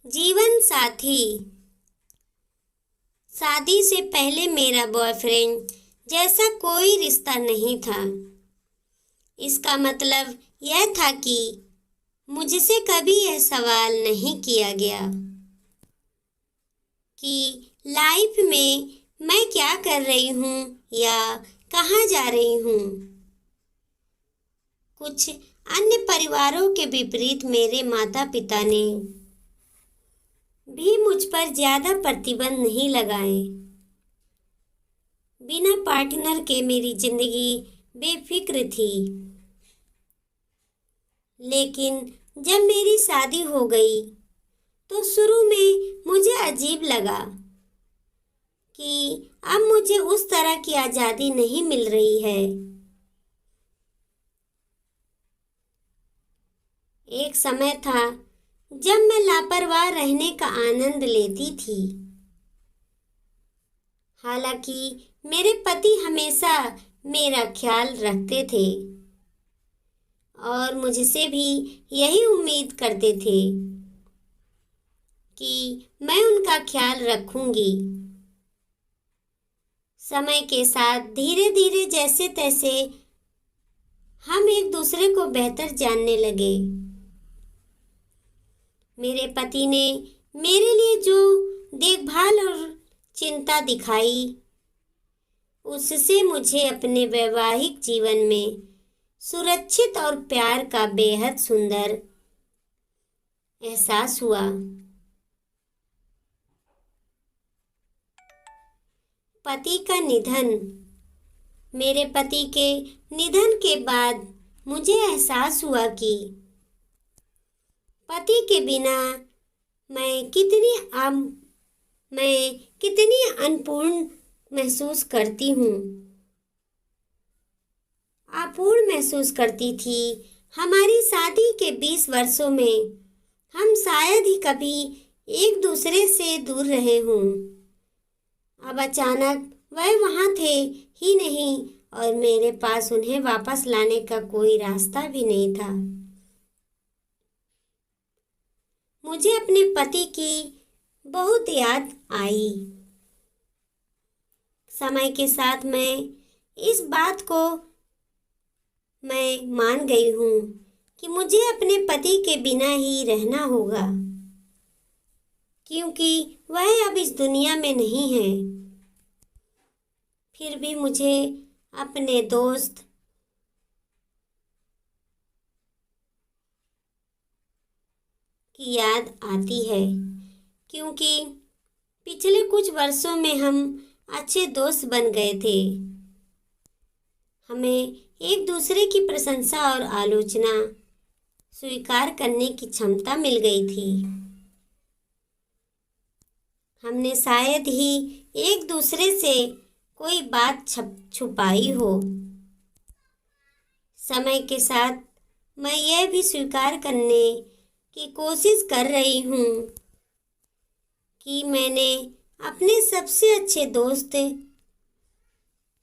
जीवन साथी। शादी से पहले मेरा बॉयफ्रेंड जैसा कोई रिश्ता नहीं था। इसका मतलब यह था कि मुझसे कभी यह सवाल नहीं किया गया कि लाइफ में मैं क्या कर रही हूँ या कहाँ जा रही हूँ। कुछ अन्य परिवारों के विपरीत मेरे माता पिता ने भी मुझ पर ज्यादा प्रतिबंध नहीं लगाए। बिना पार्टनर के मेरी जिंदगी बेफिक्र थी। लेकिन जब मेरी शादी हो गई तो शुरू में मुझे अजीब लगा कि अब मुझे उस तरह की आज़ादी नहीं मिल रही है। एक समय था जब मैं लापरवाह रहने का आनंद लेती थी। हालांकि मेरे पति हमेशा मेरा ख्याल रखते थे और मुझसे भी यही उम्मीद करते थे कि मैं उनका ख्याल रखूंगी। समय के साथ धीरे धीरे जैसे तैसे हम एक दूसरे को बेहतर जानने लगे। मेरे पति ने मेरे लिए जो देखभाल और चिंता दिखाई, उससे मुझे अपने वैवाहिक जीवन में सुरक्षित और प्यार का बेहद सुंदर एहसास हुआ। पति का निधन। मेरे पति के निधन के बाद मुझे एहसास हुआ कि पति के बिना मैं कितनी अनपूर्ण महसूस करती हूँ। अपूर्ण महसूस करती थी। हमारी शादी के 20 वर्षों में हम शायद ही कभी एक दूसरे से दूर रहे हों। अब अचानक वह वहाँ थे ही नहीं और मेरे पास उन्हें वापस लाने का कोई रास्ता भी नहीं था। मुझे अपने पति की बहुत याद आई। समय के साथ मैं इस बात को मैं मान गई हूँ कि मुझे अपने पति के बिना ही रहना होगा, क्योंकि वह अब इस दुनिया में नहीं है। फिर भी मुझे अपने दोस्त की याद आती है, क्योंकि पिछले कुछ वर्षों में हम अच्छे दोस्त बन गए थे। हमें एक दूसरे की प्रशंसा और आलोचना स्वीकार करने की क्षमता मिल गई थी। हमने शायद ही एक दूसरे से कोई बात छुपाई हो। समय के साथ मैं यह भी स्वीकार करने की कोशिश कर रही हूँ कि मैंने अपने सबसे अच्छे दोस्त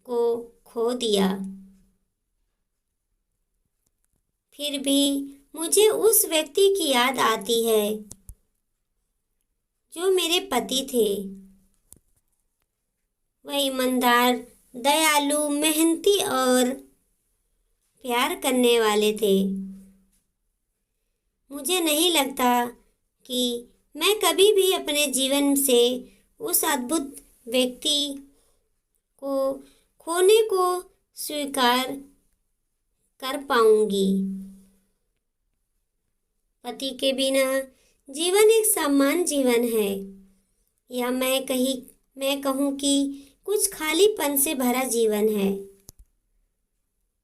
को खो दिया। फिर भी मुझे उस व्यक्ति की याद आती है जो मेरे पति थे। वह ईमानदार, दयालु, मेहनती और प्यार करने वाले थे। मुझे नहीं लगता कि मैं कभी भी अपने जीवन से उस अद्भुत व्यक्ति को खोने को स्वीकार कर पाऊंगी। पति के बिना जीवन एक सामान्य जीवन है, या मैं कहूँ कि कुछ खालीपन से भरा जीवन है।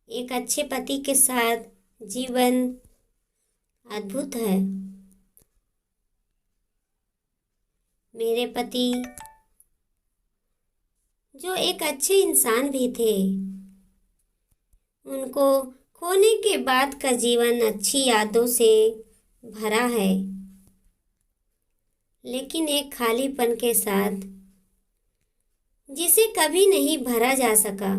एक अच्छे पति के साथ जीवन अद्भुत है। मेरे पति जो एक अच्छे इंसान भी थे, उनको खोने के बाद का जीवन अच्छी यादों से भरा है, लेकिन एक खालीपन के साथ जिसे कभी नहीं भरा जा सका।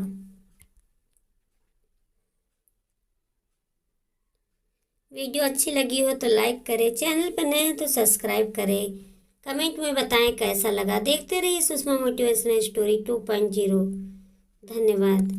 वीडियो अच्छी लगी हो तो लाइक करें, चैनल पर नए हैं तो सब्सक्राइब करें, कमेंट में बताएं कैसा लगा। देखते रहिए सुषमा मोटिवेशनल स्टोरी 2.0। धन्यवाद।